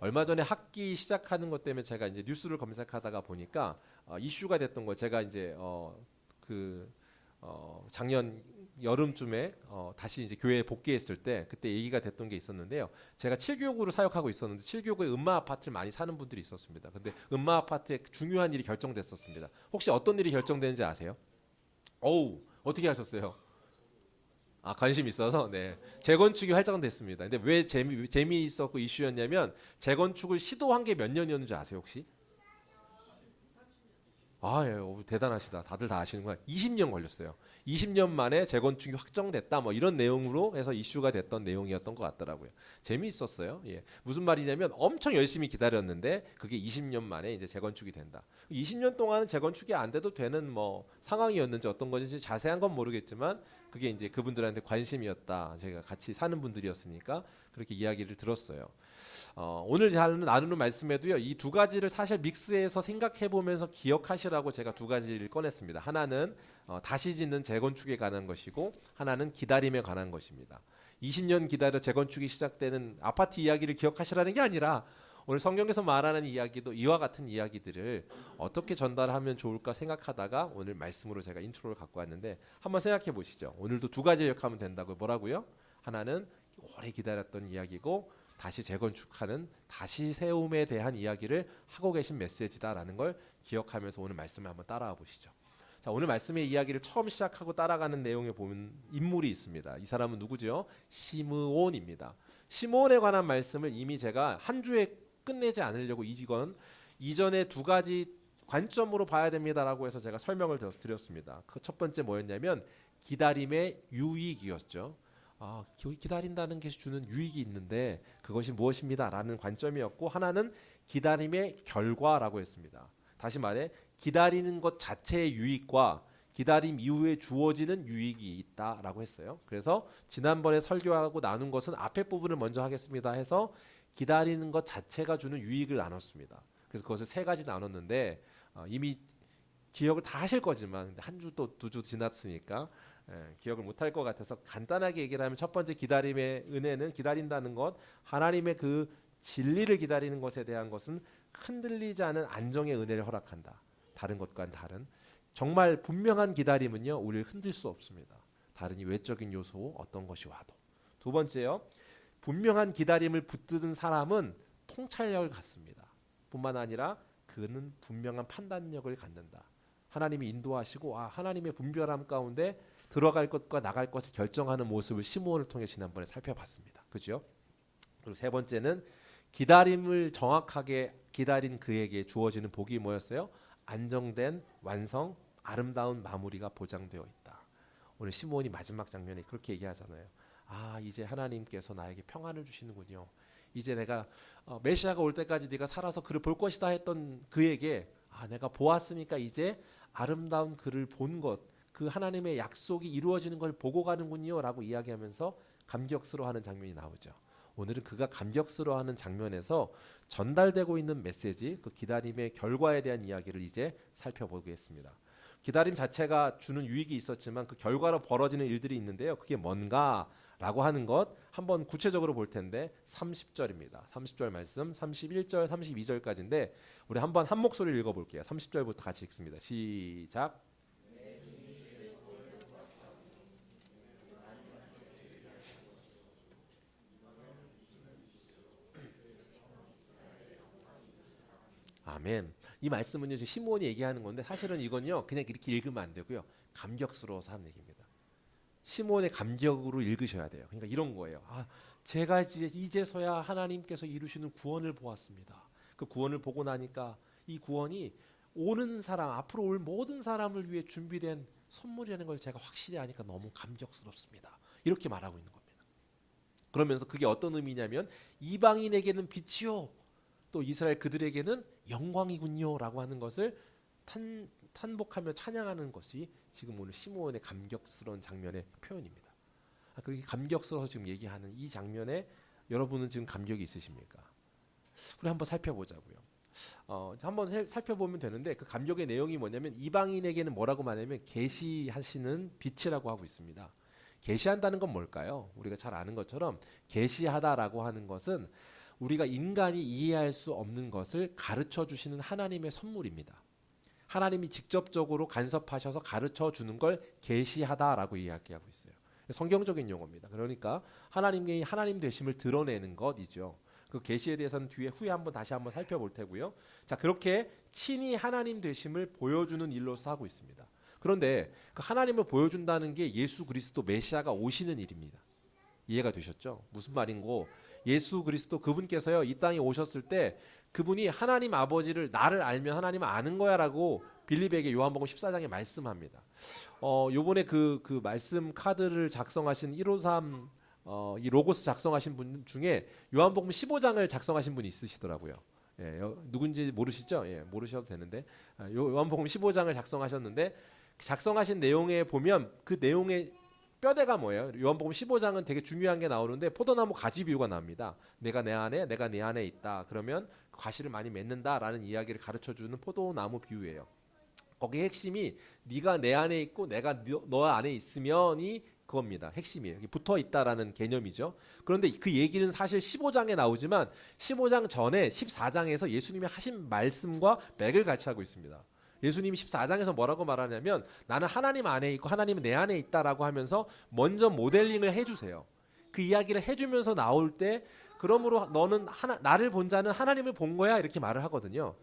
얼마 전에 학기 시작하는 것 때문에 제가 이제 뉴스를 검색하다가 보니까 이슈가 됐던 거 제가 이제 작년 여름쯤에 다시 이제 교회에 복귀했을 때 그때 얘기가 됐던 게 있었는데요. 제가 7교구를 사역하고 있었는데 7교구에 음마 아파트를 많이 사는 분들이 있었습니다. 근데 음마 아파트에 중요한 일이 결정됐었습니다. 혹시 어떤 일이 결정되는지 아세요? 어우, 어떻게 하셨어요? 아, 관심 있어서 네. 재건축이 활성됐습니다. 근데 왜 재미있었고 이슈였냐면 재건축을 시도한 게 몇 년이었는지 아세요, 혹시? 아, 예, 대단하시다. 다들 다 아시는구나. 20년 걸렸어요. 20년 만에 재건축이 확정됐다. 뭐 이런 내용으로 해서 이슈가 됐던 내용이었던 것 같더라고요. 재미있었어요. 예. 무슨 말이냐면 엄청 열심히 기다렸는데 그게 20년 만에 이제 재건축이 된다. 20년 동안은 재건축이 안 돼도 되는 뭐 상황이었는지 어떤 건지 자세한 건 모르겠지만 그게 이제 그분들한테 관심이었다. 제가 같이 사는 분들이었으니까 그렇게 이야기를 들었어요. 오늘 나누는 말씀에도요, 이 두 가지를 사실 믹스해서 생각해 보면서 기억하시라고 제가 두 가지를 꺼냈습니다. 하나는 다시 짓는 재건축에 관한 것이고, 하나는 기다림에 관한 것입니다. 20년 기다려 재건축이 시작되는 아파트 이야기를 기억하시라는 게 아니라 오늘 성경에서 말하는 이야기도 이와 같은 이야기들을 어떻게 전달하면 좋을까 생각하다가 오늘 말씀으로 제가 인트로를 갖고 왔는데 한번 생각해 보시죠. 오늘도 두 가지 기억하면 된다고 뭐라고요? 하나는 오래 기다렸던 이야기고 다시 재건축하는 다시 세움에 대한 이야기를 하고 계신 메시지다라는 걸 기억하면서 오늘 말씀을 한번 따라와 보시죠. 자, 오늘 말씀의 이야기를 처음 시작하고 따라가는 내용에 보면 인물이 있습니다. 이 사람은 누구죠? 시므온입니다. 시므온에 관한 말씀을 이미 제가 한 주에 끝내지 않으려고 이전에 두 가지 관점으로 봐야 됩니다라고 해서 제가 설명을 드렸습니다. 그 첫 번째 뭐였냐면 기다림의 유익이었죠. 기다린다는 게 주는 유익이 있는데 그것이 무엇입니다라는 관점이었고 하나는 기다림의 결과라고 했습니다. 다시 말해 기다리는 것 자체의 유익과 기다림 이후에 주어지는 유익이 있다라고 했어요. 그래서 지난번에 설교하고 나눈 것은 앞에 부분을 먼저 하겠습니다 해서 기다리는 것 자체가 주는 유익을 나눴습니다. 그래서 그것을 세 가지 나눴는데 이미 기억을 다 하실 거지만 한 주 또 두 주 지났으니까 기억을 못할 것 같아서 간단하게 얘기를 하면 첫 번째 기다림의 은혜는 기다린다는 것 하나님의 그 진리를 기다리는 것에 대한 것은 흔들리지 않은 안정의 은혜를 허락한다. 다른 것과는 다른 정말 분명한 기다림은요 우리를 흔들 수 없습니다. 다른 이 외적인 요소 어떤 것이 와도. 두 번째요, 분명한 기다림을 붙드는 사람은 통찰력을 갖습니다. 뿐만 아니라 그는 분명한 판단력을 갖는다. 하나님이 인도하시고 하나님의 분별함 가운데 들어갈 것과 나갈 것을 결정하는 모습을 시므온을 통해 지난번에 살펴봤습니다. 그죠? 그리고 세 번째는 기다림을 정확하게 기다린 그에게 주어지는 복이 뭐였어요? 안정된 완성, 아름다운 마무리가 보장되어 있다. 오늘 시므온이 마지막 장면에 그렇게 얘기하잖아요. 이제 하나님께서 나에게 평안을 주시는군요. 이제 내가 메시아가 올 때까지 네가 살아서 그를 볼 것이다 했던 그에게 내가 보았으니까 이제 아름다운 그를 본 것, 그 하나님의 약속이 이루어지는 걸 보고 가는군요 라고 이야기하면서 감격스러워하는 장면이 나오죠. 오늘은 그가 감격스러워하는 장면에서 전달되고 있는 메시지, 그 기다림의 결과에 대한 이야기를 이제 살펴보겠습니다. 기다림 자체가 주는 유익이 있었지만 그 결과로 벌어지는 일들이 있는데요. 그게 뭔가라고 하는 것 한번 구체적으로 볼 텐데 30절입니다. 30절 말씀 31절 32절까지인데 우리 한번 한 목소리를 읽어볼게요. 30절부터 같이 읽습니다. 시작. 아멘. 이 말씀은요, 지금 시므온이 얘기하는 건데 사실은 이건요, 그냥 이렇게 읽으면 안 되고요, 감격스러워서 하는 얘기입니다. 시므온의 감격으로 읽으셔야 돼요. 그러니까 이런 거예요. 제가 이제서야 하나님께서 이루시는 구원을 보았습니다. 그 구원을 보고 나니까 이 구원이 오는 사람, 앞으로 올 모든 사람을 위해 준비된 선물이라는 걸 제가 확실히 아니까 너무 감격스럽습니다. 이렇게 말하고 있는 겁니다. 그러면서 그게 어떤 의미냐면 이방인에게는 빛이요, 또 이스라엘 그들에게는 영광이군요라고 하는 것을 탄복하며 찬양하는 것이 지금 오늘 시므온의 감격스러운 장면의 표현입니다. 그렇게 감격스러워서 지금 얘기하는 이 장면에 여러분은 지금 감격이 있으십니까? 우리 한번 살펴보자고요. 한번 살펴보면 되는데 그 감격의 내용이 뭐냐면 이방인에게는 뭐라고 말하냐면 계시하시는 빛이라고 하고 있습니다. 계시한다는 건 뭘까요? 우리가 잘 아는 것처럼 계시하다라고 하는 것은 우리가 인간이 이해할 수 없는 것을 가르쳐 주시는 하나님의 선물입니다. 하나님이 직접적으로 간섭하셔서 가르쳐 주는 걸 계시하다라고 이야기하고 있어요. 성경적인 용어입니다. 그러니까 하나님의 하나님 되심을 드러내는 것이죠. 그 계시에 대해서는 뒤에 후에 다시 한번 살펴볼 테고요. 자, 그렇게 친히 하나님 되심을 보여주는 일로서 하고 있습니다. 그런데 그 하나님을 보여준다는 게 예수 그리스도 메시아가 오시는 일입니다. 이해가 되셨죠? 무슨 말인고, 예수 그리스도 그분께서요 이 땅에 오셨을 때 그분이 하나님 아버지를 나를 알면 하나님을 아는 거야라고 빌립에게 요한복음 14장에 말씀합니다. 요번에 그 말씀 카드를 작성하신 153 이 로고스 작성하신 분 중에 요한복음 15장을 작성하신 분이 있으시더라고요. 예, 누군지 모르시죠? 예, 모르셔도 되는데 요한복음 15장을 작성하셨는데 작성하신 내용에 보면 그 내용의 뼈대가 뭐예요? 요한복음 15장은 되게 중요한 게 나오는데 포도나무 가지 비유가 나옵니다. 내가 내 안에 내가 네 안에 있다. 그러면 과실을 많이 맺는다라는 이야기를 가르쳐주는 포도나무 비유예요. 거기에 핵심이 네가 내 안에 있고 내가 너 안에 있으면이 그겁니다. 핵심이에요. 붙어 있다라는 개념이죠. 그런데 그 얘기는 사실 15장에 나오지만 15장 전에 14장에서 예수님이 하신 말씀과 맥을 같이 하고 있습니다. 예수님이 14장에서 뭐라고 말하냐면 나는 하나님 안에 있고 하나님은 내 안에 있다라고 하면서 먼저 모델링을 해주세요. 그 이야기를 해주면서 나올 때 그러므로 너는 나를 본 자는 하나님을 본 거야 이렇게 말을 하거든요.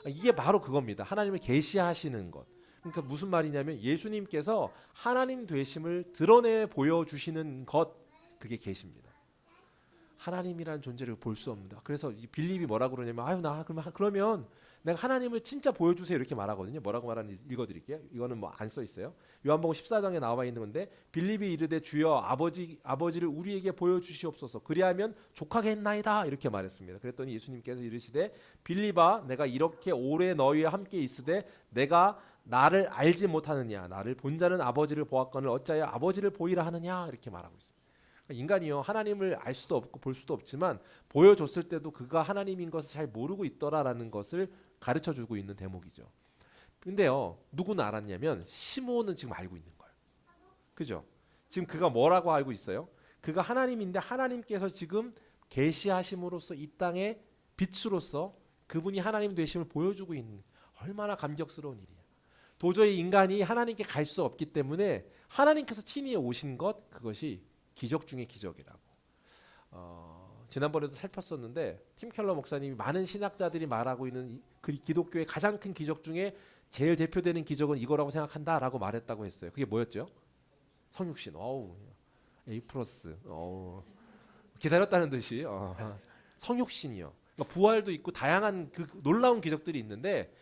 이게 바로 그겁니다. 하나님을 계시하시는 것. 그러니까 무슨 말이냐면 예수님께서 하나님 되심을 드러내 보여주시는 것, 그게 계시입니다. 하나님이라는 존재를 볼 수 없는다. 그래서 이 빌립이 뭐라고 그러냐면 그러면 내가 하나님을 진짜 보여주세요 이렇게 말하거든요. 뭐라고 말하는지 읽어드릴게요. 이거는 뭐 안 써 있어요. 요한복음 14장에 나와 있는 건데 빌립이 이르되 주여 아버지를 우리에게 보여주시옵소서 그리하면 족하겠나이다 이렇게 말했습니다. 그랬더니 예수님께서 이르시되 빌립아 내가 이렇게 오래 너희와 함께 있으되 내가 나를 알지 못하느냐 나를 본 자는 아버지를 보았거늘 어찌하여 아버지를 보이라 하느냐 이렇게 말하고 있습니다. 인간이요 하나님을 알 수도 없고 볼 수도 없지만 보여줬을 때도 그가 하나님인 것을 잘 모르고 있더라라는 것을 가르쳐주고 있는 대목이죠. 근데요 누구는 알았냐면 시므온은 지금 알고 있는 거예요. 그죠? 지금 그가 뭐라고 알고 있어요? 그가 하나님인데 하나님께서 지금 계시하심으로써 이 땅에 빛으로서 그분이 하나님 되심을 보여주고 있는, 얼마나 감격스러운 일이야. 도저히 인간이 하나님께 갈 수 없기 때문에 하나님께서 친히 오신 것, 그것이 기적 중의 기적이라고. 지난번에도 살폈었는데 팀 켈러 목사님이 많은 신학자들이 말하고 있는 그 기독교의 가장 큰 기적 중에 제일 대표되는 기적은 이거라고 생각한다라고 말했다고 했어요. 그게 뭐였죠? 성육신. A+. 기다렸다는 듯이 성육신이요. 그러니까 부활도 있고 다양한 그 놀라운 기적들이 있는데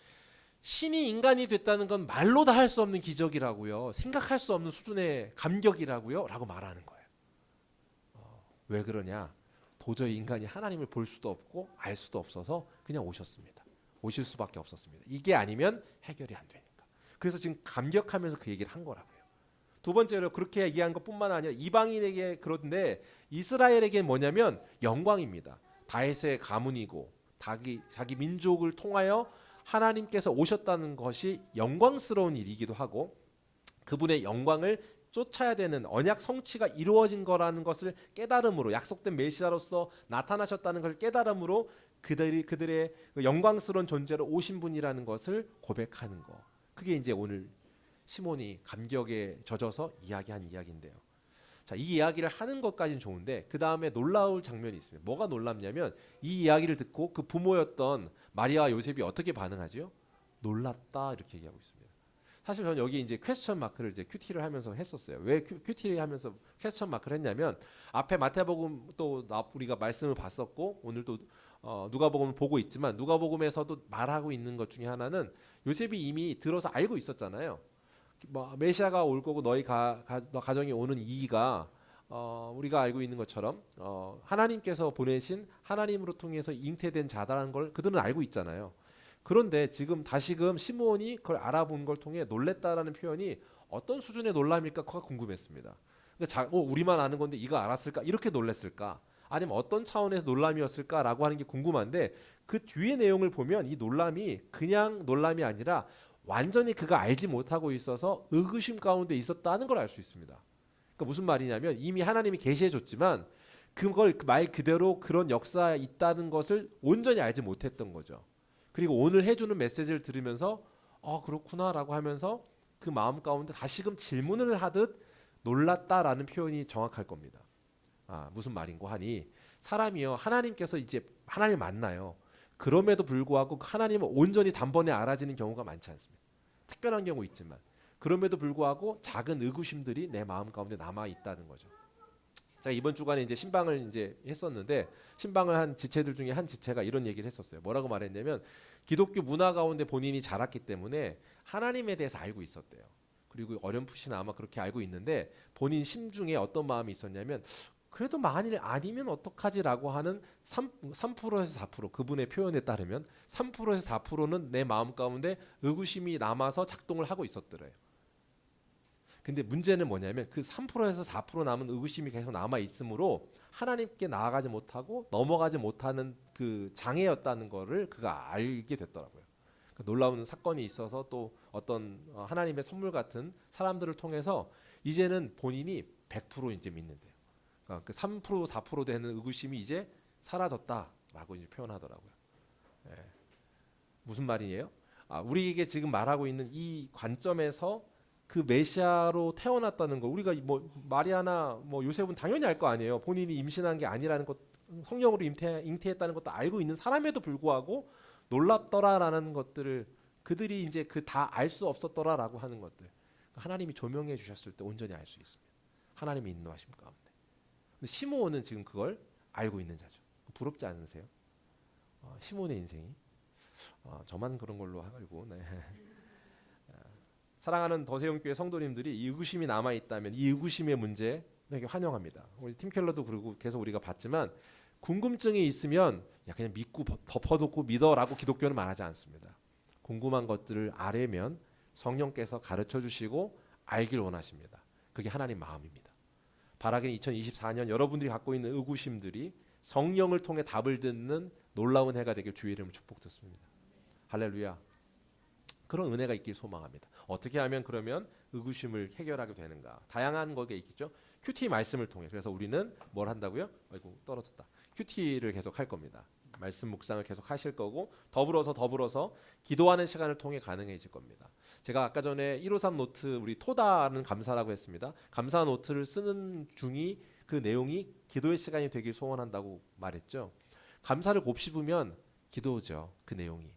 신이 인간이 됐다는 건 말로 다 할 수 없는 기적이라고요. 생각할 수 없는 수준의 감격이라고요. 라고 말하는 거예요. 왜 그러냐? 도저히 인간이 하나님을 볼 수도 없고 알 수도 없어서 그냥 오셨습니다. 오실 수밖에 없었습니다. 이게 아니면 해결이 안 되니까. 그래서 지금 감격하면서 그 얘기를 한 거라고요. 두 번째로 그렇게 얘기한 것뿐만 아니라 이방인에게 그런데 이스라엘에게 뭐냐면 영광입니다. 다윗의 가문이고 자기 민족을 통하여 하나님께서 오셨다는 것이 영광스러운 일이기도 하고 그분의 영광을 쫓아야 되는 언약 성취가 이루어진 거라는 것을 깨달음으로 약속된 메시아로서 나타나셨다는 걸 깨달음으로 그들의 영광스러운 존재로 오신 분이라는 것을 고백하는 거. 그게 이제 오늘 시몬이 감격에 젖어서 이야기한 이야기인데요. 자, 이 이야기를 하는 것까지는 좋은데 그 다음에 놀라울 장면이 있습니다. 뭐가 놀랍냐면 이 이야기를 듣고 그 부모였던 마리아와 요셉이 어떻게 반응하죠? 놀랐다 이렇게 얘기하고 있습니다. 사실 저는 여기 이제 퀘스천 마크를 이제 큐티를 하면서 했었어요. 왜 큐티 하면서 퀘스천 마크를 했냐면 앞에 마태복음 또 우리가 말씀을 봤었고 오늘 또 누가복음을 보고 있지만 누가복음에서도 말하고 있는 것 중에 하나는 요셉이 이미 들어서 알고 있었잖아요. 뭐 메시아가 올 거고 너희 가정에 오는 이가 우리가 알고 있는 것처럼 하나님께서 보내신 하나님으로 통해서 잉태된 자다라는 걸 그들은 알고 있잖아요. 그런데 지금 다시금 시므온이 그걸 알아본 걸 통해 놀랬다라는 표현이 어떤 수준의 놀람일까가 궁금했습니다. 그러니까 우리만 아는 건데 이거 알았을까? 이렇게 놀랬을까? 아니면 어떤 차원에서 놀람이었을까라고 하는 게 궁금한데 그 뒤의 내용을 보면 이 놀람이 그냥 놀람이 아니라 완전히 그가 알지 못하고 있어서 의구심 가운데 있었다는 걸 알 수 있습니다. 그러니까 무슨 말이냐면 이미 하나님이 계시해 줬지만 그걸 말 그대로 그런 역사가 있다는 것을 온전히 알지 못했던 거죠. 그리고 오늘 해주는 메시지를 들으면서 그렇구나라고 하면서 그 마음 가운데 다시금 질문을 하듯 놀랐다라는 표현이 정확할 겁니다. 무슨 말인고 하니 사람이요 하나님께서 이제 하나님 만나요. 그럼에도 불구하고 하나님을 온전히 단번에 알아지는 경우가 많지 않습니다. 특별한 경우 있지만 그럼에도 불구하고 작은 의구심들이 내 마음 가운데 남아 있다는 거죠. 자 이번 주간에 이제 신방을 이제 했었는데 신방을 한 지체들 중에 한 지체가 이런 얘기를 했었어요. 뭐라고 말했냐면 기독교 문화 가운데 본인이 자랐기 때문에 하나님에 대해서 알고 있었대요. 그리고 어렴풋이나 아마 그렇게 알고 있는데 본인 심중에 어떤 마음이 있었냐면 그래도 만일 아니면 어떡하지라고 하는 3%에서 4% 그분의 표현에 따르면 3%에서 4%는 내 마음 가운데 의구심이 남아서 작동을 하고 있었더래요. 근데 문제는 뭐냐면 그 3%에서 4% 남은 의구심이 계속 남아 있으므로 하나님께 나아가지 못하고 넘어가지 못하는 그 장애였다는 거를 그가 알게 됐더라고요. 그 놀라운 사건이 있어서 또 어떤 하나님의 선물 같은 사람들을 통해서 이제는 본인이 100% 이제 믿는데요. 그러니까 그 3% 4% 되는 의구심이 이제 사라졌다라고 이제 표현하더라고요. 예. 무슨 말이에요? 우리에게 지금 말하고 있는 이 관점에서 그 메시아로 태어났다는 거 우리가 뭐 마리아나 뭐 요셉은 당연히 알 거 아니에요. 본인이 임신한 게 아니라는 것, 성령으로 잉태했다는 것도 알고 있는 사람에도 불구하고 놀랍더라라는 것들을 그들이 이제 그 다 알 수 없었더라라고 하는 것들 하나님이 조명해 주셨을 때 온전히 알 수 있습니다. 하나님의 인도하심 가운데. 근데 시므온은 지금 그걸 알고 있는 자죠. 부럽지 않으세요? 시므온의 인생이 저만 그런 걸로 알고 네. 사랑하는 더세움교회 성도님들이 이 의구심이 남아 있다면 이 의구심의 문제 되게 환영합니다. 우리 팀 켈러도 그러고 계속 우리가 봤지만 궁금증이 있으면 그냥 믿고 덮어놓고 믿어라고 기독교는 말하지 않습니다. 궁금한 것들을 알려면 성령께서 가르쳐 주시고 알길 원하십니다. 그게 하나님 마음입니다. 바라기는 2024년 여러분들이 갖고 있는 의구심들이 성령을 통해 답을 듣는 놀라운 해가 되길 주의 이름으로 축복드립니다. 할렐루야. 그런 은혜가 있길 소망합니다. 어떻게 하면 그러면 의구심을 해결하게 되는가? 다양한 거가 있겠죠. 큐티 말씀을 통해. 그래서 우리는 뭘 한다고요? 아이고 떨어졌다. 큐티를 계속 할 겁니다. 말씀 묵상을 계속 하실 거고 더불어서 기도하는 시간을 통해 가능해질 겁니다. 제가 아까 전에 153 노트 우리 토다는 감사라고 했습니다. 감사 노트를 쓰는 중이 그 내용이 기도의 시간이 되길 소원한다고 말했죠. 감사를 곱씹으면 기도죠. 그 내용이.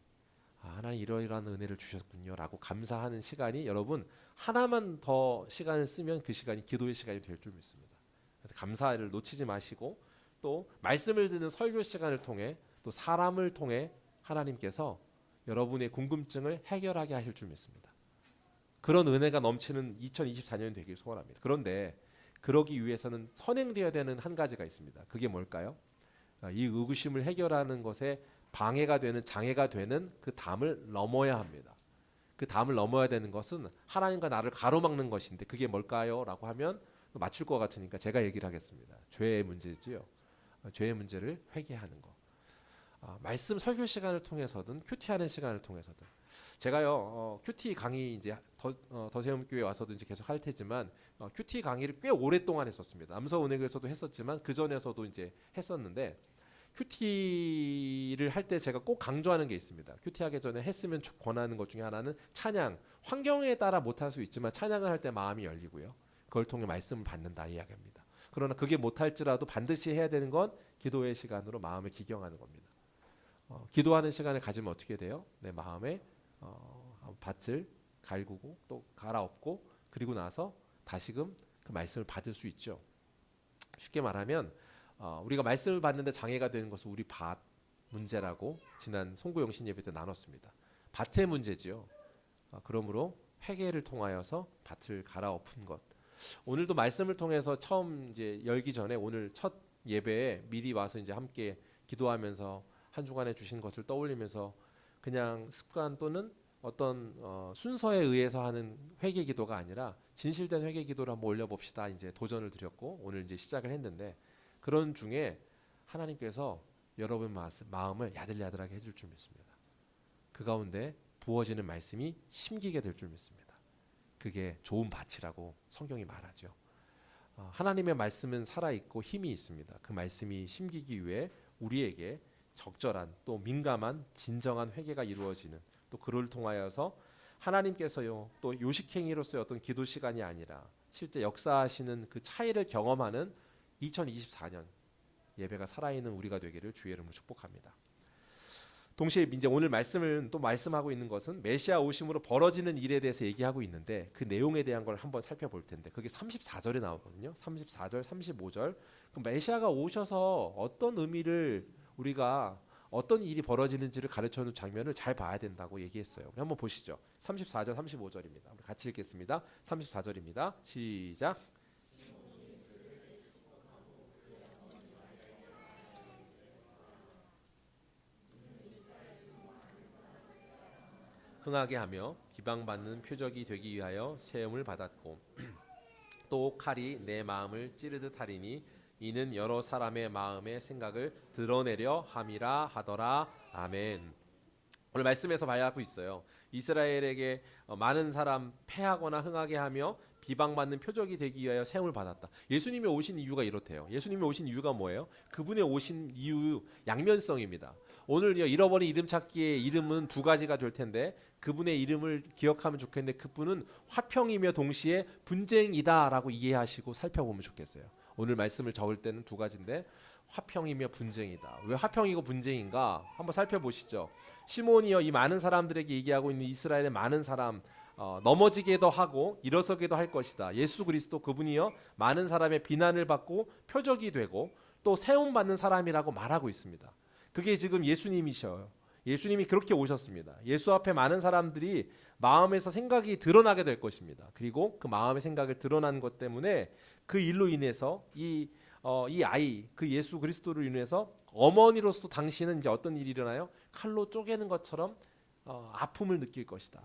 하나님 이러이러한 은혜를 주셨군요 라고 감사하는 시간이 여러분 하나만 더 시간을 쓰면 그 시간이 기도의 시간이 될 줄 믿습니다. 그래서 감사를 놓치지 마시고 또 말씀을 듣는 설교 시간을 통해 또 사람을 통해 하나님께서 여러분의 궁금증을 해결하게 하실 줄 믿습니다. 그런 은혜가 넘치는 2024년이 되길 소원합니다. 그런데 그러기 위해서는 선행되어야 되는 한 가지가 있습니다. 그게 뭘까요? 이 의구심을 해결하는 것에 방해가 되는 장애가 되는 그 담을 넘어야 합니다. 그 담을 넘어야 되는 것은 하나님과 나를 가로막는 것인데 그게 뭘까요? 라고 하면 맞출 것 같으니까 제가 얘기를 하겠습니다. 죄의 문제지요. 죄의 문제를 회개하는 거. 말씀 설교 시간을 통해서든 큐티하는 시간을 통해서든 제가요 큐티 강의 이제 더세움교회 와서도 이제 계속 할 테지만 큐티 강의를 꽤 오랫동안 했었습니다. 남서은혜교에서도 했었지만 그 전에서도 이제 했었는데 큐티를 할 때 제가 꼭 강조하는 게 있습니다. 큐티하기 전에 했으면 권하는 것 중에 하나는 찬양. 환경에 따라 못할 수 있지만 찬양을 할 때 마음이 열리고요. 그걸 통해 말씀을 받는다 이야기합니다. 그러나 그게 못할지라도 반드시 해야 되는 건 기도의 시간으로 마음을 기경하는 겁니다. 기도하는 시간을 가지면 어떻게 돼요? 내 마음에 밭을 갈구고 또 갈아엎고 그리고 나서 다시금 그 말씀을 받을 수 있죠. 쉽게 말하면 우리가 말씀을 받는데 장애가 되는 것은 우리 밭 문제라고 지난 송구영신 예배 때 나눴습니다. 밭의 문제지요. 그러므로 회개를 통하여서 밭을 갈아엎은 것. 오늘도 말씀을 통해서 처음 이제 열기 전에 오늘 첫 예배에 미리 와서 이제 함께 기도하면서 한 주간에 주신 것을 떠올리면서 그냥 습관 또는 어떤 순서에 의해서 하는 회개 기도가 아니라 진실된 회개 기도를 한번 올려봅시다. 이제 도전을 드렸고 오늘 이제 시작을 했는데 그런 중에 하나님께서 여러분 마음을 야들야들하게 해줄 줄 믿습니다. 그 가운데 부어지는 말씀이 심기게 될 줄 믿습니다. 그게 좋은 밭이라고 성경이 말하죠. 하나님의 말씀은 살아있고 힘이 있습니다. 그 말씀이 심기기 위해 우리에게 적절한 또 민감한 진정한 회개가 이루어지는, 또 그를 통하여서 하나님께서요 또 요식행위로서의 어떤 기도 시간이 아니라 실제 역사하시는 그 차이를 경험하는 2024년 예배가 살아있는 우리가 되기를 주의 이름으로 축복합니다. 동시에 이제 오늘 말씀을 또 말씀하고 있는 것은 메시아 오심으로 벌어지는 일에 대해서 얘기하고 있는데, 그 내용에 대한 걸 한번 살펴볼 텐데, 그게 34절에 나오거든요. 34절, 35절. 그럼 메시아가 오셔서 어떤 의미를, 우리가 어떤 일이 벌어지는지를 가르쳐주는 장면을 잘 봐야 된다고 얘기했어요. 우리 한번 보시죠. 34절, 35절입니다. 우리 같이 읽겠습니다. 34절입니다. 시작. 흥하게 하며 비방받는 표적이 되기 위하여 세움을 받았고 또 칼이 내 마음을 찌르듯 하리니 이는 여러 사람의 마음의 생각을 드러내려 함이라 하더라. 아멘. 오늘 말씀에서 봐야 하고 있어요. 이스라엘에게 많은 사람 패하거나 흥하게 하며 비방받는 표적이 되기 위하여 세움을 받았다. 예수님이 오신 이유가 이렇대요. 예수님이 오신 이유가 뭐예요? 그분의 오신 이유 양면성입니다. 오늘 잃어버린 이름 찾기의 이름은 두 가지가 될 텐데, 그분의 이름을 기억하면 좋겠는데 그분은 화평이며 동시에 분쟁이다라고 이해하시고 살펴보면 좋겠어요. 오늘 말씀을 적을 때는 두 가지인데, 화평이며 분쟁이다. 왜 화평이고 분쟁인가? 한번 살펴보시죠. 시몬이여 이 많은 사람들에게 얘기하고 있는 이스라엘의 많은 사람, 넘어지게도 하고 일어서게도 할 것이다. 예수 그리스도 그분이요 많은 사람의 비난을 받고 표적이 되고 또 세움받는 사람이라고 말하고 있습니다. 그게 지금 예수님이셔요. 예수님이 그렇게 오셨습니다. 예수 앞에 많은 사람들이 마음에서 생각이 드러나게 될 것입니다. 그리고 그 마음의 생각을 드러난 것 때문에 그 일로 인해서 이 아이, 그 예수 그리스도를 인해서 어머니로서 당신은 이제 어떤 일이 일어나요? 칼로 쪼개는 것처럼 아픔을 느낄 것이다.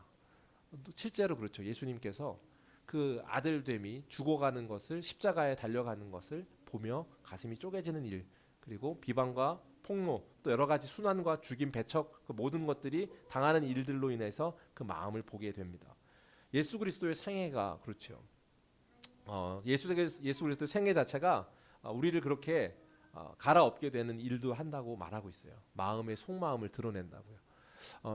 실제로 그렇죠. 예수님께서 그 아들됨이 죽어가는 것을, 십자가에 달려가는 것을 보며 가슴이 쪼개지는 일, 그리고 비방과 폭로, 또 여러 가지 순환과 죽임, 배척, 그 모든 것들이 당하는 일들로 인해서 그 마음을 보게 됩니다. 예수 그리스도의 생애가 그렇죠. 예수 그리스도의 생애 자체가 우리를 그렇게 갈아엎게 되는 일도 한다고 말하고 있어요. 마음의 속마음을 드러낸다고요.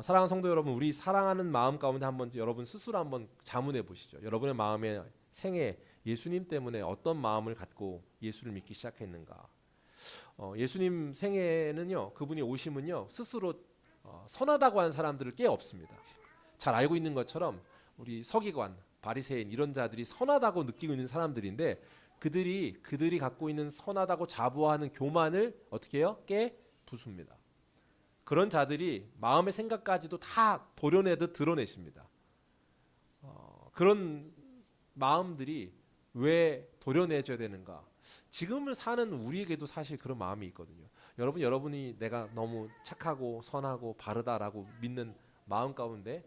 사랑하는 성도 여러분, 우리 사랑하는 마음 가운데 한번 여러분 스스로 한번 자문해 보시죠. 여러분의 마음의 생애, 예수님 때문에 어떤 마음을 갖고 예수를 믿기 시작했는가? 예수님 생애는요, 그분이 오심은요, 스스로 선하다고 하는 사람들을 꽤 없습니다. 잘 알고 있는 것처럼 우리 서기관, 바리새인 이런 자들이 선하다고 느끼고 있는 사람들인데, 그들이 갖고 있는 선하다고 자부하는 교만을 어떻게 해요? 깨 부숩니다. 그런 자들이 마음의 생각까지도 다 도려내듯 드러내십니다. 그런 마음들이 왜 도려내줘야 되는가? 지금을 사는 우리에게도 사실 그런 마음이 있거든요. 여러분이 내가 너무 착하고 선하고 바르다라고 믿는 마음 가운데,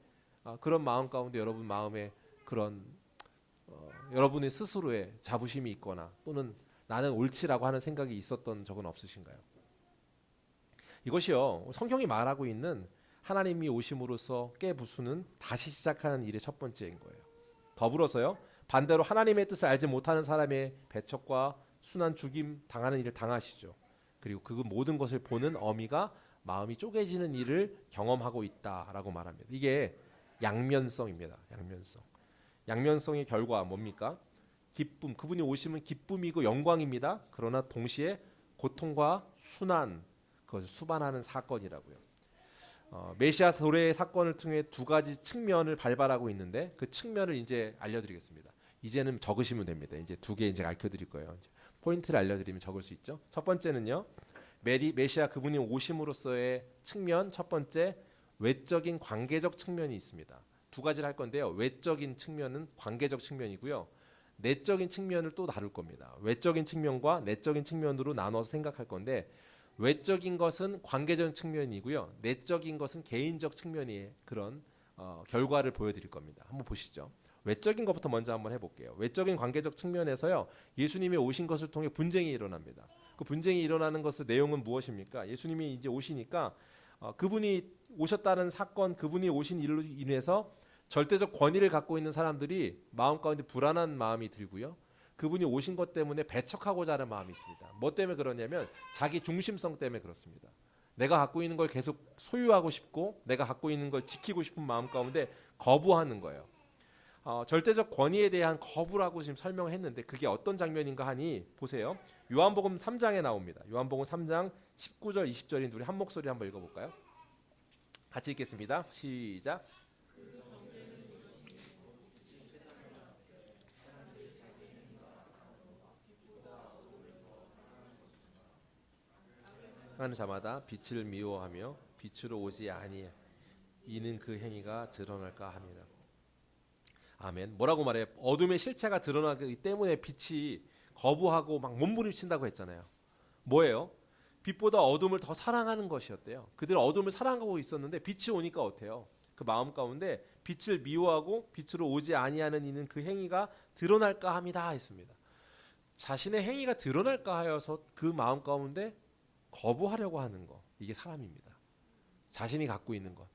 그런 마음 가운데 여러분 마음에 그런 여러분의 스스로의 자부심이 있거나 또는 나는 옳지라고 하는 생각이 있었던 적은 없으신가요? 이것이요, 성경이 말하고 있는 하나님이 오심으로써 깨부수는 다시 시작하는 일의 첫 번째인 거예요. 더불어서요, 반대로 하나님의 뜻을 알지 못하는 사람의 배척과 순한 죽임 당하는 일을 당하시죠. 그리고 그 모든 것을 보는 어미가 마음이 쪼개지는 일을 경험하고 있다라고 말합니다. 이게 양면성입니다. 양면성의 결과 뭡니까? 기쁨, 그분이 오시면 기쁨이고 영광입니다. 그러나 동시에 고통과 순환, 그것을 수반하는 사건이라고요. 메시아 도래의 사건을 통해 두 가지 측면을 발발하고 있는데, 그 측면을 이제 알려드리겠습니다. 이제는 적으시면 됩니다. 이제 두 개 이제 알려드릴 거예요. 이제 포인트를 알려드리면 적을 수 있죠. 첫 번째는요, 메시아 그분이 오심으로써의 측면, 첫 번째 외적인 관계적 측면이 있습니다. 두 가지를 할 건데요. 외적인 측면은 관계적 측면이고요. 내적인 측면을 또 다룰 겁니다. 외적인 측면과 내적인 측면으로 나눠서 생각할 건데, 외적인 것은 관계적 측면이고요. 내적인 것은 개인적 측면의 그런 결과를 보여드릴 겁니다. 한번 보시죠. 외적인 것부터 먼저 한번 해볼게요. 외적인 관계적 측면에서요, 예수님이 오신 것을 통해 분쟁이 일어납니다. 그 분쟁이 일어나는 것의 내용은 무엇입니까? 예수님이 이제 오시니까 그분이 오셨다는 사건, 그분이 오신 일로 인해서 절대적 권위를 갖고 있는 사람들이 마음 가운데 불안한 마음이 들고요. 그분이 오신 것 때문에 배척하고자 하는 마음이 있습니다. 뭐 때문에 그러냐면 자기 중심성 때문에 그렇습니다. 내가 갖고 있는 걸 계속 소유하고 싶고 내가 갖고 있는 걸 지키고 싶은 마음 가운데 거부하는 거예요. 절대적 권위에 대한 거부라고 지금 설명했는데 그게 어떤 장면인가 하니 보세요. 요한복음 3장에 나옵니다. 요한복음 3장 19절 20절인 우리 한 목소리 한번 읽어볼까요? 같이 읽겠습니다. 시작. 하는 자마다 빛을 미워하며 빛으로 오지 아니 이는 그 행위가 드러날까 합니다. 아멘. 뭐라고 말해요? 어둠의 실체가 드러나기 때문에 빛이 거부하고 막 몸부림친다고 했잖아요. 뭐예요? 빛보다 어둠을 더 사랑하는 것이었대요. 그들은 어둠을 사랑하고 있었는데 빛이 오니까 어때요? 그 마음 가운데 빛을 미워하고 빛으로 오지 아니하는 이는 그 행위가 드러날까 합니다 했습니다. 자신의 행위가 드러날까 하여서 그 마음 가운데 거부하려고 하는 거, 이게 사람입니다. 자신이 갖고 있는 것.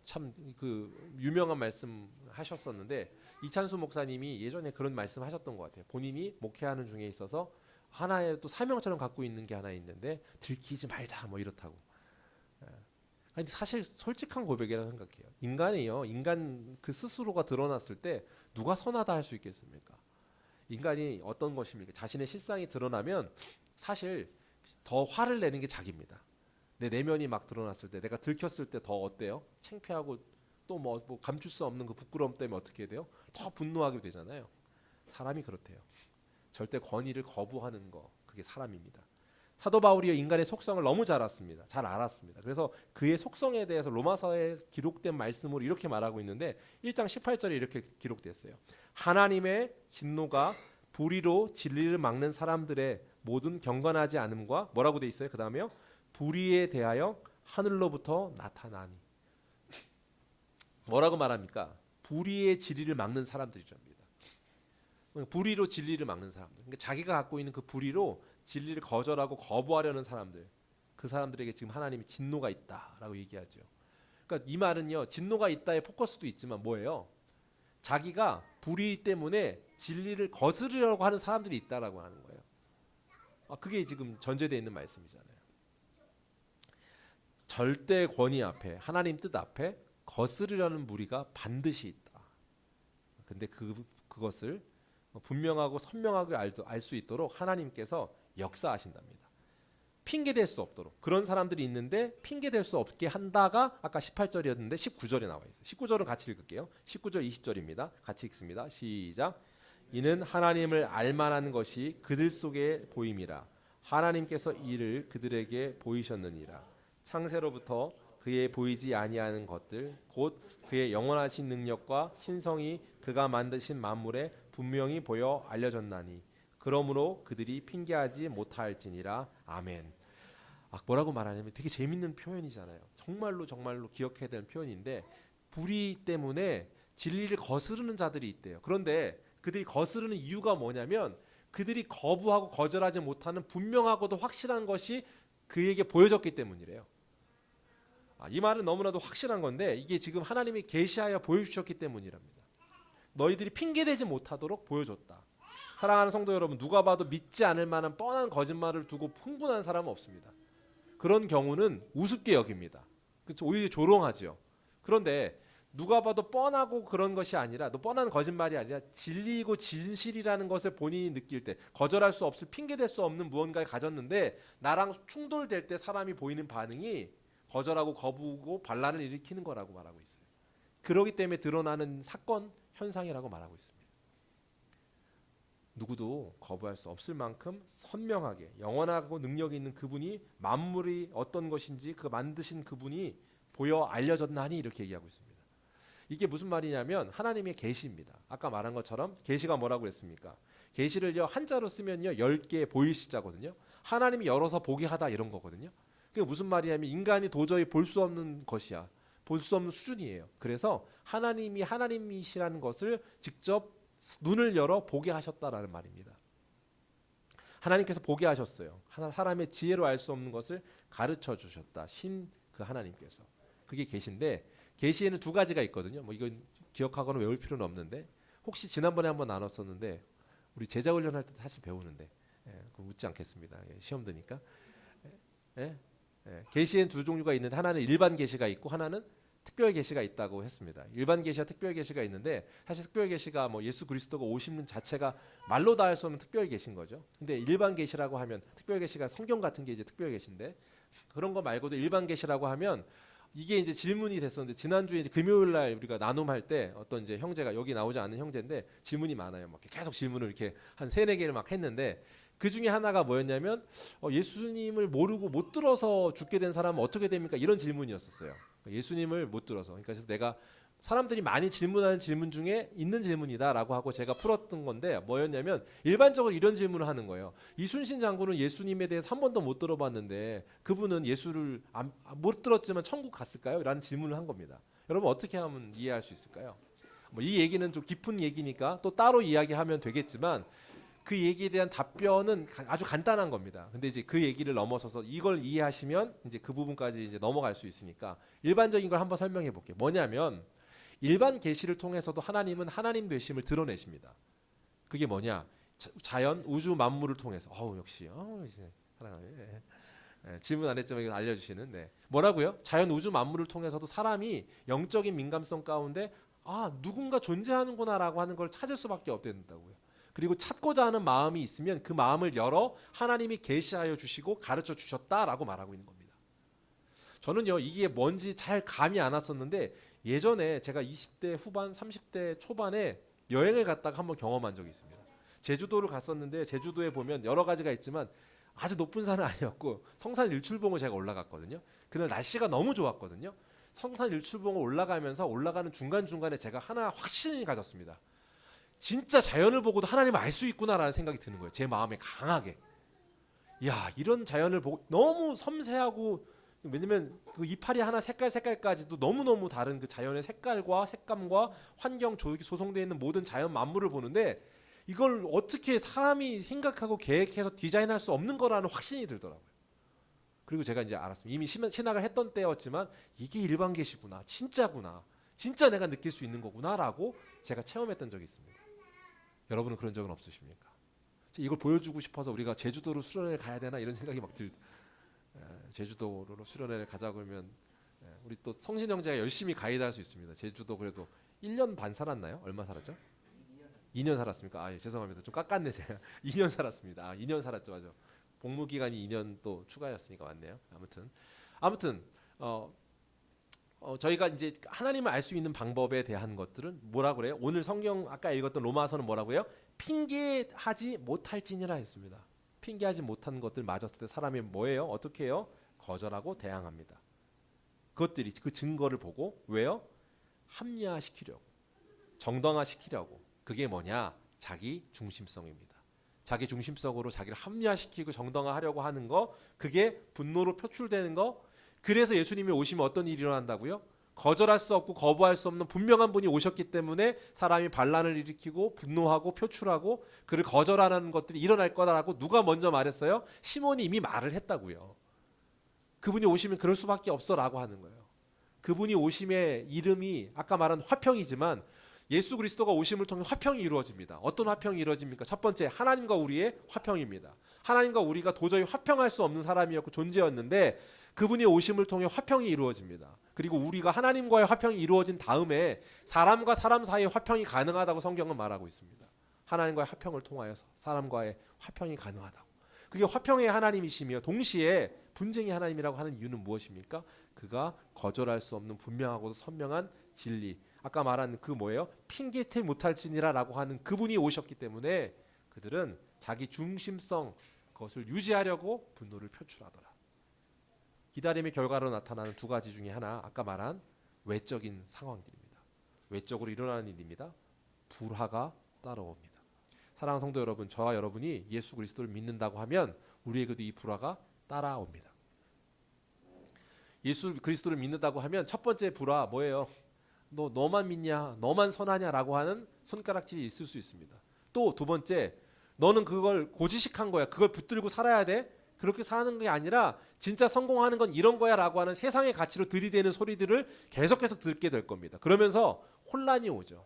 참 그 유명한 말씀 하셨었는데 이찬수 목사님이 예전에 그런 말씀 하셨던 것 같아요. 본인이 목회하는 중에 있어서 하나의 또 사명처럼 갖고 있는 게 하나 있는데 들키지 말자 뭐 이렇다고. 근데 사실 솔직한 고백이라고 생각해요. 인간이요, 인간 그 스스로가 드러났을 때 누가 선하다 할 수 있겠습니까? 인간이 어떤 것입니까? 자신의 실상이 드러나면 사실 더 화를 내는 게 자기입니다. 내 내면이 막 드러났을 때, 내가 들켰을 때 더 어때요? 창피하고 또 뭐 감출 수 없는 그 부끄러움 때문에 어떻게 돼요? 더 분노하게 되잖아요. 사람이 그렇대요. 절대 권위를 거부하는 거, 그게 사람입니다. 사도 바울이 인간의 속성을 너무 잘 알았습니다. 그래서 그의 속성에 대해서 로마서에 기록된 말씀으로 이렇게 말하고 있는데 1장 18절에 이렇게 기록됐어요. 하나님의 진노가 불의로 진리를 막는 사람들의 모든 경건하지 않음과 뭐라고 돼 있어요? 그 다음에요. 불의에 대하여 하늘로부터 나타나니. 뭐라고 말합니까? 불의의 진리를 막는 사람들이랍니다. 불의로 진리를 막는 사람들. 그러니까 자기가 갖고 있는 그 불의로 진리를 거절하고 거부하려는 사람들. 그 사람들에게 지금 하나님이 진노가 있다라고 얘기하죠. 그러니까 이 말은요. 진노가 있다의 포커스도 있지만 뭐예요? 자기가 불의 때문에 진리를 거스르려고 하는 사람들이 있다라고 하는 거예요. 그게 지금 전제되어 있는 말씀이잖아요. 절대 권위 앞에, 하나님 뜻 앞에 거스르려는 무리가 반드시 있다. 근데 그것을 분명하고 선명하게 알 수 있도록 하나님께서 역사하신답니다. 핑계 댈 수 없도록. 그런 사람들이 있는데 핑계 댈 수 없게 한다가 아까 18절이었는데 19절에 나와 있어요. 19절은 같이 읽을게요. 19절 20절입니다. 같이 읽습니다. 시작. 이는 하나님을 알만한 것이 그들 속에 보임이라. 하나님께서 이를 그들에게 보이셨느니라. 창세로부터 그의 보이지 아니하는 것들 곧 그의 영원하신 능력과 신성이 그가 만드신 만물에 분명히 보여 알려졌나니 그러므로 그들이 핑계하지 못할지니라. 아멘. 뭐라고 말하냐면 되게 재밌는 표현이잖아요. 정말로 기억해야 되는 표현인데 불의 때문에 진리를 거스르는 자들이 있대요. 그런데 그들이 거스르는 이유가 뭐냐면 그들이 거부하고 거절하지 못하는 분명하고도 확실한 것이 그에게 보여졌기 때문이래요. 이 말은 너무나도 확실한 건데 이게 지금 하나님이 계시하여 보여주셨기 때문이랍니다. 너희들이 핑계대지 못하도록 보여줬다. 사랑하는 성도 여러분, 누가 봐도 믿지 않을 만한 뻔한 거짓말을 두고 흥분한 사람은 없습니다. 그런 경우는 우습게 여깁니다. 그렇죠? 오히려 조롱하죠. 그런데 누가 봐도 뻔하고 그런 것이 아니라 뻔한 거짓말이 아니라 진리이고 진실이라는 것을 본인이 느낄 때 거절할 수 없을 핑계댈 수 없는 무언가를 가졌는데 나랑 충돌될 때 사람이 보이는 반응이 거절하고 거부고 반란을 일으키는 거라고 말하고 있어요. 그렇기 때문에 드러나는 사건 현상이라고 말하고 있습니다. 누구도 거부할 수 없을 만큼 선명하게 영원하고 능력이 있는 그분이 만물이 어떤 것인지 그 만드신 그분이 보여 알려졌나니 이렇게 얘기하고 있습니다. 이게 무슨 말이냐면 하나님의 계시입니다. 아까 말한 것처럼 계시가 뭐라고 했습니까? 계시를요 한자로 쓰면요 10개 보일 시자거든요. 하나님이 열어서 보게 하다 이런 거거든요. 그게 무슨 말이냐면 인간이 도저히 볼 수 없는 것이야. 볼 수 없는 수준이에요. 그래서 하나님이 하나님이시라는 것을 직접 눈을 열어 보게 하셨다라는 말입니다. 하나님께서 보게 하셨어요. 사람의 지혜로 알 수 없는 것을 가르쳐 주셨다. 그 하나님께서. 그게 계시인데 계시에는 두 가지가 있거든요. 이건 기억하거나 외울 필요는 없는데 혹시 지난번에 한번 나눴었는데 우리 제자 훈련할 때 사실 배우는데 그럼 웃지 않겠습니다. 시험 드니까. 예? 계시엔 두 종류가 있는데 하나는 일반 계시가 있고 하나는 특별 계시가 있다고 했습니다. 일반 계시와 특별 계시가 있는데 사실 특별 계시가 뭐 예수 그리스도가 오신 자체가 말로 다 할 수 없는 특별 계신 거죠. 근데 일반 계시라고 하면 특별 계시가 성경 같은 게 이제 특별 계시인데 그런 거 말고도 일반 계시라고 하면 이게 이제 질문이 됐었는데 지난주에 이제 금요일 날 우리가 나눔할 때 어떤 이제 형제가 여기 나오지 않는 형제인데 질문이 많아요. 막 계속 질문을 이렇게 한 3-4개를 막 했는데 그 중에 하나가 뭐였냐면 예수님을 모르고 못 들어서 죽게 된 사람은 어떻게 됩니까? 이런 질문이었었어요. 예수님을 못 들어서. 그러니까 그래서 내가 사람들이 많이 질문하는 질문 중에 있는 질문이다라고 하고 제가 풀었던 건데 뭐였냐면 일반적으로 이런 질문을 하는 거예요. 이순신 장군은 예수님에 대해서 한 번도 못 들어봤는데 그분은 예수를 못 들었지만 천국 갔을까요? 라는 질문을 한 겁니다. 여러분 어떻게 하면 이해할 수 있을까요? 뭐 이 얘기는 좀 깊은 얘기니까 또 따로 이야기하면 되겠지만 그 얘기에 대한 답변은 아주 간단한 겁니다. 근데 이제 그 얘기를 넘어서서 이걸 이해하시면 이제 그 부분까지 이제 넘어갈 수 있으니까 일반적인 걸 한번 설명해 볼게요. 뭐냐면 일반 계시를 통해서도 하나님은 하나님 되심을 드러내십니다. 그게 뭐냐? 자연, 우주 만물을 통해서. 역시 이제 질문 안 했지만 이거 알려주시는. 뭐라고요? 자연, 우주 만물을 통해서도 사람이 영적인 민감성 가운데 누군가 존재하는구나라고 하는 걸 찾을 수밖에 없다고요. 그리고 찾고자 하는 마음이 있으면 그 마음을 열어 하나님이 계시하여 주시고 가르쳐 주셨다라고 말하고 있는 겁니다. 저는요 이게 뭔지 잘 감이 안 왔었는데 예전에 제가 20대 후반 30대 초반에 여행을 갔다가 한번 경험한 적이 있습니다. 제주도를 갔었는데 제주도에 보면 여러 가지가 있지만 아주 높은 산은 아니었고 성산 일출봉을 제가 올라갔거든요. 그날 날씨가 너무 좋았거든요. 성산 일출봉을 올라가면서 올라가는 중간중간에 제가 하나 확신이 가졌습니다. 진짜 자연을 보고도 하나님을 알 수 있구나라는 생각이 드는 거예요. 제 마음에 강하게. 이런 자연을 보고 너무 섬세하고 왜냐면 그 이파리 하나 색깔까지도 너무너무 다른 그 자연의 색깔과 색감과 환경 조성되어 있는 모든 자연 만물을 보는데 이걸 어떻게 사람이 생각하고 계획해서 디자인할 수 없는 거라는 확신이 들더라고요. 그리고 제가 이제 알았습니다. 이미 신학을 했던 때였지만 이게 일반 계시구나. 진짜구나. 진짜 내가 느낄 수 있는 거구나라고 제가 체험했던 적이 있습니다. 여러분은 그런 적은 없으십니까? 이걸 보여주고 싶어서 우리가 제주도로 수련회를 가야 되나 이런 생각이 막 제주도로 수련회를 가자 그러면 우리 또 성신 형제가 열심히 가이드할 수 있습니다. 제주도 그래도 1년 반 살았나요? 얼마 살았죠? 2년 살았습니까? 죄송합니다. 좀 깎았네 제가. 2년 살았습니다. 2년 살았죠, 맞아. 복무 기간이 2년 또 추가였으니까 맞네요. 아무튼 저희가 이제 하나님을 알 수 있는 방법에 대한 것들은 뭐라 그래요? 오늘 성경 아까 읽었던 로마서는 뭐라고요? 핑계하지 못할지니라 했습니다. 핑계하지 못한 것들 맞았을 때 사람이 뭐예요? 어떻게 해요? 거절하고 대항합니다. 그것들이 그 증거를 보고 왜요? 합리화시키려고, 정당화시키려고. 그게 뭐냐? 자기 중심성입니다. 자기 중심성으로 자기를 합리화시키고 정당화하려고 하는 거, 그게 분노로 표출되는 거. 그래서 예수님이 오시면 어떤 일이 일어난다고요? 거절할 수 없고 거부할 수 없는 분명한 분이 오셨기 때문에 사람이 반란을 일으키고 분노하고 표출하고 그를 거절하는 것들이 일어날 거다라고 누가 먼저 말했어요? 시몬이 이미 말을 했다고요. 그분이 오시면 그럴 수밖에 없어라고 하는 거예요. 그분이 오심의 이름이 아까 말한 화평이지만 예수 그리스도가 오심을 통해 화평이 이루어집니다. 어떤 화평이 이루어집니까? 첫 번째, 하나님과 우리의 화평입니다. 하나님과 우리가 도저히 화평할 수 없는 사람이었고 존재였는데 그분이 오심을 통해 화평이 이루어집니다. 그리고 우리가 하나님과의 화평이 이루어진 다음에 사람과 사람 사이의 화평이 가능하다고 성경은 말하고 있습니다. 하나님과의 화평을 통하여서 사람과의 화평이 가능하다고. 그게 화평의 하나님이시며 동시에 분쟁의 하나님이라고 하는 이유는 무엇입니까? 그가 거절할 수 없는 분명하고도 선명한 진리. 아까 말한 그 뭐예요? 핑계태 못할지니라라고 하는 그분이 오셨기 때문에 그들은 자기 중심성 그것을 유지하려고 분노를 표출하더라. 기다림의 결과로 나타나는 두 가지 중에 하나, 아까 말한 외적인 상황들입니다. 외적으로 일어나는 일입니다. 불화가 따라옵니다. 사랑하는 성도 여러분, 저와 여러분이 예수 그리스도를 믿는다고 하면 우리에게도 이 불화가 따라옵니다. 예수 그리스도를 믿는다고 하면 첫 번째 불화 뭐예요? 너만 믿냐? 너만 선하냐라고 하는 손가락질이 있을 수 있습니다. 또 두 번째, 너는 그걸 고지식한 거야. 그걸 붙들고 살아야 돼. 그렇게 사는 게 아니라 진짜 성공하는 건 이런 거야 라고 하는 세상의 가치로 들이대는 소리들을 계속해서 듣게 될 겁니다. 그러면서 혼란이 오죠.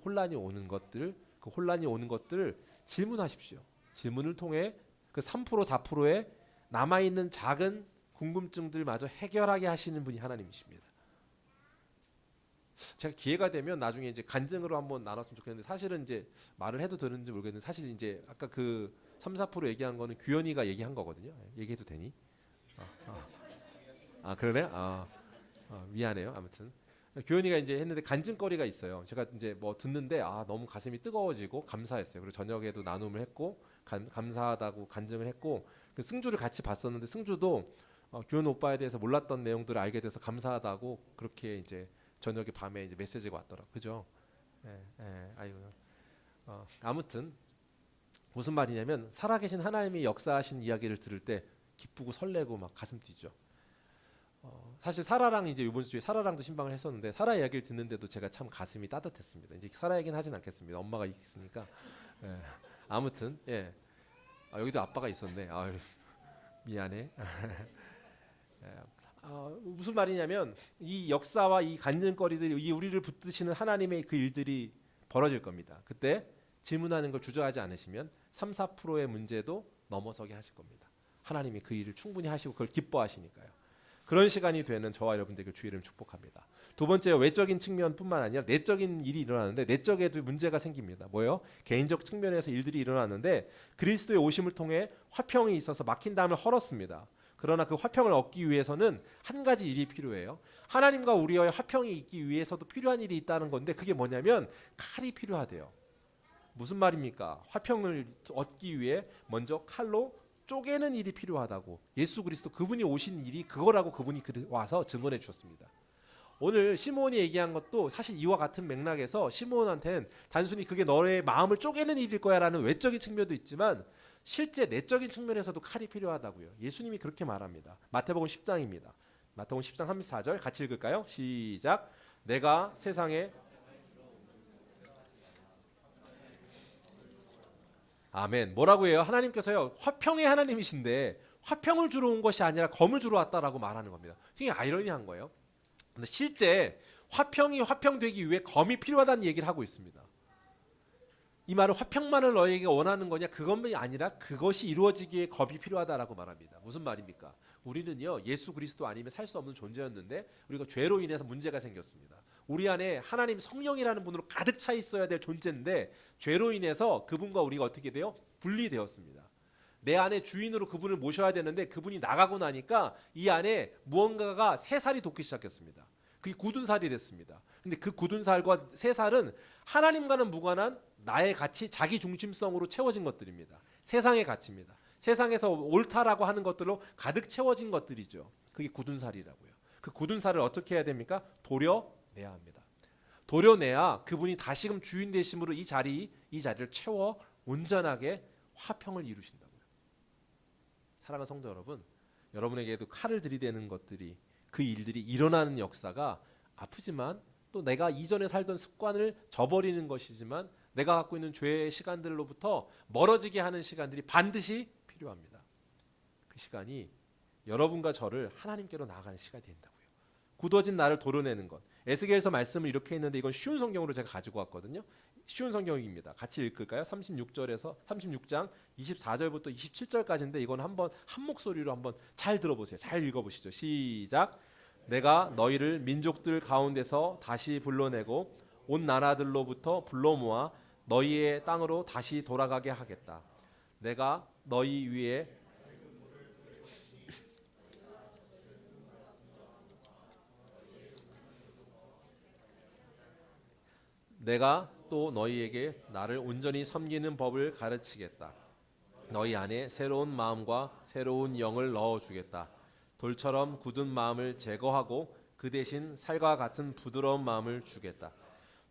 혼란이 오는 것들, 그 혼란이 오는 것들을 질문하십시오. 질문을 통해 그 3% 4%의 남아있는 작은 궁금증들마저 해결하게 하시는 분이 하나님이십니다. 제가 기회가 되면 나중에 이제 간증으로 한번 나눴으면 좋겠는데, 사실은 이제 말을 해도 되는지 모르겠는데, 사실 이제 아까 그 3, 4% 얘기한 거는 규현이가 얘기한 거거든요. 얘기해도 되니? 그러네? 미안해요. 아무튼 규현이가 이제 했는데 간증거리가 있어요. 제가 이제 뭐 듣는데 너무 가슴이 뜨거워지고 감사했어요. 그리고 저녁에도 나눔을 했고 감사하다고 간증을 했고, 그 승주를 같이 봤었는데 승주도 규현 오빠에 대해서 몰랐던 내용들을 알게 돼서 감사하다고 그렇게 이제 저녁에 밤에 이제 메시지가 왔더라고. 그죠? 아이고. 아무튼 무슨 말이냐면, 살아계신 하나님이 역사하신 이야기를 들을 때 기쁘고 설레고 막 가슴 뛰죠. 사실 사라랑 이제 이번 주에 사라랑도 신방을 했었는데, 사라 이야기를 듣는데도 제가 참 가슴이 따뜻했습니다. 이제 사라 얘기는 하진 않겠습니다. 엄마가 있으니까. 아무튼 여기도 아빠가 있었네. 미안해. 무슨 말이냐면, 이 역사와 이 간증거리들이, 이 우리를 붙드시는 하나님의 그 일들이 벌어질 겁니다. 그때 질문하는 걸 주저하지 않으시면 3, 4%의 문제도 넘어서게 하실 겁니다. 하나님이 그 일을 충분히 하시고 그걸 기뻐하시니까요. 그런 시간이 되는 저와 여러분들에게 주의 이름 축복합니다. 두 번째, 외적인 측면뿐만 아니라 내적인 일이 일어나는데, 내적에도 문제가 생깁니다. 뭐예요? 개인적 측면에서 일들이 일어나는데, 그리스도의 오심을 통해 화평이 있어서 막힌 담을 헐었습니다. 그러나 그 화평을 얻기 위해서는 한 가지 일이 필요해요. 하나님과 우리와의 화평이 있기 위해서도 필요한 일이 있다는 건데, 그게 뭐냐면 칼이 필요하대요. 무슨 말입니까? 화평을 얻기 위해 먼저 칼로 쪼개는 일이 필요하다고. 예수 그리스도 그분이 오신 일이 그거라고 그분이 와서 증언해 주셨습니다. 오늘 시므온이 얘기한 것도 사실 이와 같은 맥락에서 시므온한테는 단순히 그게 너의 마음을 쪼개는 일일 거야 라는 외적인 측면도 있지만, 실제 내적인 측면에서도 칼이 필요하다고요. 예수님이 그렇게 말합니다. 마태복음 10장입니다. 마태복음 10장 34절 같이 읽을까요? 시작. 내가 세상에 아멘. 뭐라고 해요? 하나님께서요, 화평의 하나님이신데 화평을 주러 온 것이 아니라 검을 주러 왔다라고 말하는 겁니다. 되게 아이러니한 거예요. 근데 실제 화평이 화평되기 위해 검이 필요하다는 얘기를 하고 있습니다. 이 말은 화평만을 너에게 원하는 거냐, 그것만이 아니라 그것이 이루어지기에 검이 필요하다라고 말합니다. 무슨 말입니까? 우리는요, 예수 그리스도 아니면 살 수 없는 존재였는데 우리가 죄로 인해서 문제가 생겼습니다. 우리 안에 하나님 성령이라는 분으로 가득 차 있어야 될 존재인데, 죄로 인해서 그분과 우리가 어떻게 돼요? 분리되었습니다. 내 안에 주인으로 그분을 모셔야 되는데 그분이 나가고 나니까 이 안에 무언가가 새살이 돋기 시작했습니다. 그게 굳은 살이 됐습니다. 근데 그 굳은 살과 새 살은 하나님과는 무관한 나의 가치, 자기 중심성으로 채워진 것들입니다. 세상의 가치입니다. 세상에서 옳다라고 하는 것들로 가득 채워진 것들이죠. 그게 굳은 살이라고요. 그 굳은 살을 어떻게 해야 됩니까? 도려내야 합니다. 도려내야 그분이 다시금 주인 되심으로 이 자리를 채워 온전하게 화평을 이루신다고요. 사랑하는 성도 여러분, 여러분에게도 칼을 들이대는 것들이, 그 일들이 일어나는 역사가 아프지만, 또 내가 이전에 살던 습관을 저버리는 것이지만, 내가 갖고 있는 죄의 시간들로부터 멀어지게 하는 시간들이 반드시 필요합니다. 그 시간이 여러분과 저를 하나님께로 나아가는 시간이 된다고요. 굳어진 나를 도려내는 것. 에스겔서 말씀을 이렇게 했는데, 이건 쉬운 성경으로 제가 가지고 왔거든요. 쉬운 성경입니다. 같이 읽을까요? 36장 24절부터 27절까지인데, 이건 한번 한 목소리로 한번 잘 들어보세요. 잘 읽어보시죠. 시작. 내가 너희를 민족들 가운데서 다시 불러내고 온 나라들로부터 불러 모아 너희의 땅으로 다시 돌아가게 하겠다. 내가 너희 위에 내가 또 너희에게 나를 온전히 섬기는 법을 가르치겠다. 너희 안에 새로운 마음과 새로운 영을 넣어주겠다. 돌처럼 굳은 마음을 제거하고 그 대신 살과 같은 부드러운 마음을 주겠다.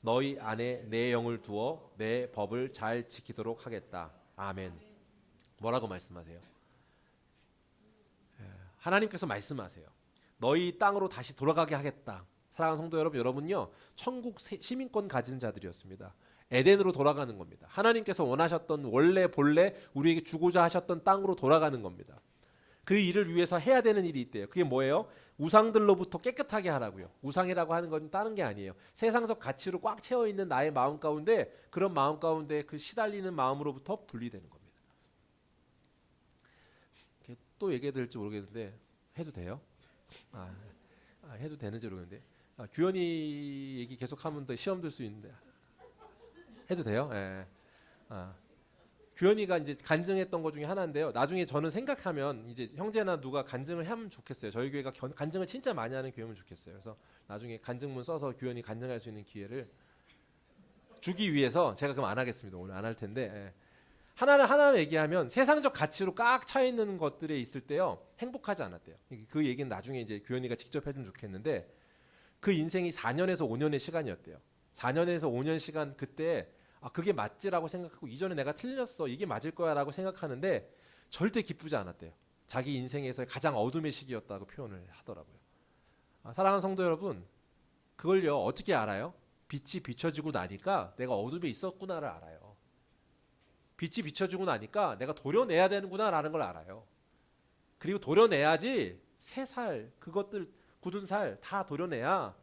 너희 안에 내 영을 두어 내 법을 잘 지키도록 하겠다. 아멘. 뭐라고 말씀하세요? 하나님께서 말씀하세요. 너희 땅으로 다시 돌아가게 하겠다. 사랑하는 성도 여러분, 여러분요, 천국 시민권 가진 자들이었습니다. 에덴으로 돌아가는 겁니다. 하나님께서 원하셨던 원래 본래 우리에게 주고자 하셨던 땅으로 돌아가는 겁니다. 그 일을 위해서 해야 되는 일이 있대요. 그게 뭐예요? 우상들로부터 깨끗하게 하라고요. 우상이라고 하는 건 다른 게 아니에요. 세상적 가치로 꽉 채워 있는 나의 마음 가운데, 그런 마음 가운데 그 시달리는 마음으로부터 분리되는 겁니다. 또 얘기해도 될지 모르겠는데 해도 돼요? 해도 되는지 모르겠는데 규현이 얘기 계속하면 더 시험 들 수 있는데 해도 돼요? 예. 규현이가 이제 간증했던 것 중에 하나인데요. 나중에 저는 생각하면 이제 형제나 누가 간증을 하면 좋겠어요. 저희 교회가 간증을 진짜 많이 하는 교회면 좋겠어요. 그래서 나중에 간증문 써서 규현이 간증할 수 있는 기회를 주기 위해서 제가 그럼 안 하겠습니다. 오늘 안 할 텐데 하나를 얘기하면 세상적 가치로 꽉 차 있는 것들에 있을 때요 행복하지 않았대요. 그 얘기는 나중에 이제 규현이가 직접 해주면 좋겠는데 그 인생이 4년에서 5년의 시간이었대요. 4년에서 5년 시간 그때 그게 맞지라고 생각하고 이전에 내가 틀렸어 이게 맞을 거야라고 생각하는데 절대 기쁘지 않았대요. 자기 인생에서 가장 어둠의 시기였다고 표현을 하더라고요. 사랑하는 성도 여러분, 그걸요 어떻게 알아요? 빛이 비춰지고 나니까 내가 어둠에 있었구나를 알아요. 빛이 비춰지고 나니까 내가 도려내야 되는구나라는 걸 알아요. 그리고 도려내야지 새 살, 그것들 굳은 살 다 도려내야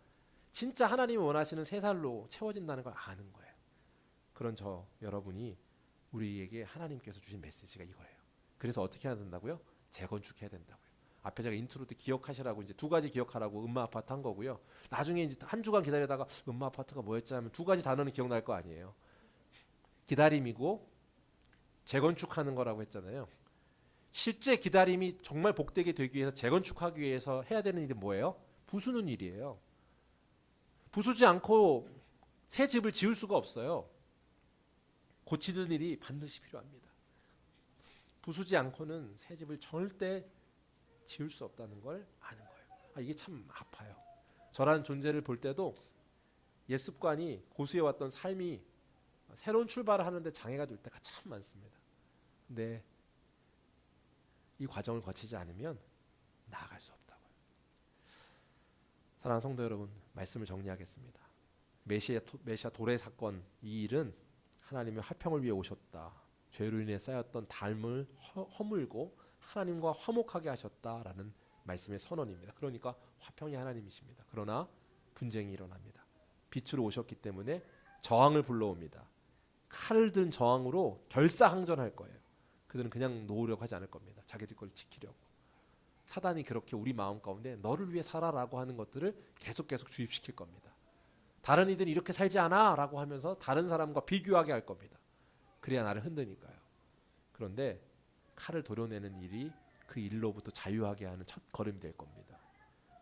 진짜 하나님이 원하시는 새 살로 채워진다는 걸 아는 거예요. 그런 저 여러분이 우리에게 하나님께서 주신 메시지가 이거예요. 그래서 어떻게 해야 된다고요? 재건축해야 된다고요. 앞에 제가 인트로 때 기억하시라고 이제 두 가지 기억하라고 음마 아파트 한 거고요. 나중에 이제 한 주간 기다리다가 음마 아파트가 뭐였지 하면 두 가지 단어는 기억날 거 아니에요. 기다림이고 재건축하는 거라고 했잖아요. 실제 기다림이 정말 복되게 되기 위해서 재건축하기 위해서 해야 되는 일이 뭐예요? 부수는 일이에요. 부수지 않고 새 집을 지을 수가 없어요. 고치는 일이 반드시 필요합니다. 부수지 않고는 새 집을 절대 지을 수 없다는 걸 아는 거예요. 이게 참 아파요. 저라는 존재를 볼 때도 옛 습관이 고수해왔던 삶이 새로운 출발을 하는데 장애가 될 때가 참 많습니다. 근데 이 과정을 거치지 않으면 나아갈 수 없다고요. 사랑하는 성도 여러분, 말씀을 정리하겠습니다. 메시아 도래 사건, 이 일은 하나님의 화평을 위해 오셨다. 죄로 인해 쌓였던 담을 허물고 하나님과 화목하게 하셨다라는 말씀의 선언입니다. 그러니까 화평이 하나님이십니다. 그러나 분쟁이 일어납니다. 빛으로 오셨기 때문에 저항을 불러옵니다. 칼을 든 저항으로 결사항전할 거예요. 그들은 그냥 놓으려고 하지 않을 겁니다. 자기들 걸 지키려고. 사단이 그렇게 우리 마음 가운데 너를 위해 살아라고 하는 것들을 계속 주입시킬 겁니다. 다른 이들이 이렇게 살지 않아 라고 하면서 다른 사람과 비교하게 할 겁니다. 그래야 나를 흔드니까요. 그런데 칼을 도려내는 일이 그 일로부터 자유하게 하는 첫 걸음이 될 겁니다.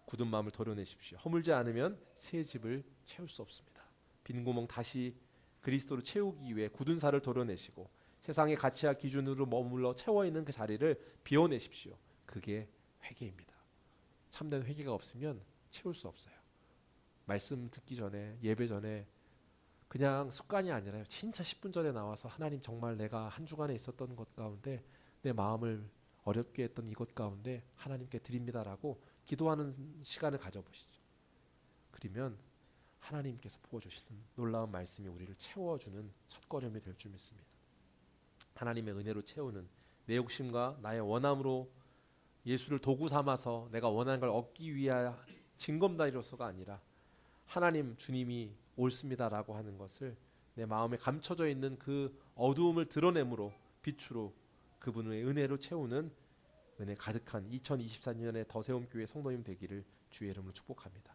굳은 마음을 도려내십시오. 허물지 않으면 새 집을 채울 수 없습니다. 빈 구멍 다시 그리스도로 채우기 위해 굳은 살을 도려내시고 세상의 가치와 기준으로 머물러 채워있는 그 자리를 비워내십시오. 그게 회개입니다. 참된 회개가 없으면 채울 수 없어요. 말씀 듣기 전에 예배 전에 그냥 습관이 아니라요. 진짜 10분 전에 나와서 하나님 정말 내가 한 주간에 있었던 것 가운데 내 마음을 어렵게 했던 이것 가운데 하나님께 드립니다라고 기도하는 시간을 가져보시죠. 그러면 하나님께서 부어주시는 놀라운 말씀이 우리를 채워주는 첫걸음이 될 줄 믿습니다. 하나님의 은혜로 채우는 내 욕심과 나의 원함으로 예수를 도구 삼아서 내가 원하는 걸 얻기 위하여 징검다리로서가 아니라 하나님 주님이 옳습니다라고 하는 것을 내 마음에 감춰져 있는 그 어두움을 드러내므로 빛으로 그분의 은혜로 채우는 은혜 가득한 2024년의 더세움교회 성도님 되기를 주의 이름으로 축복합니다.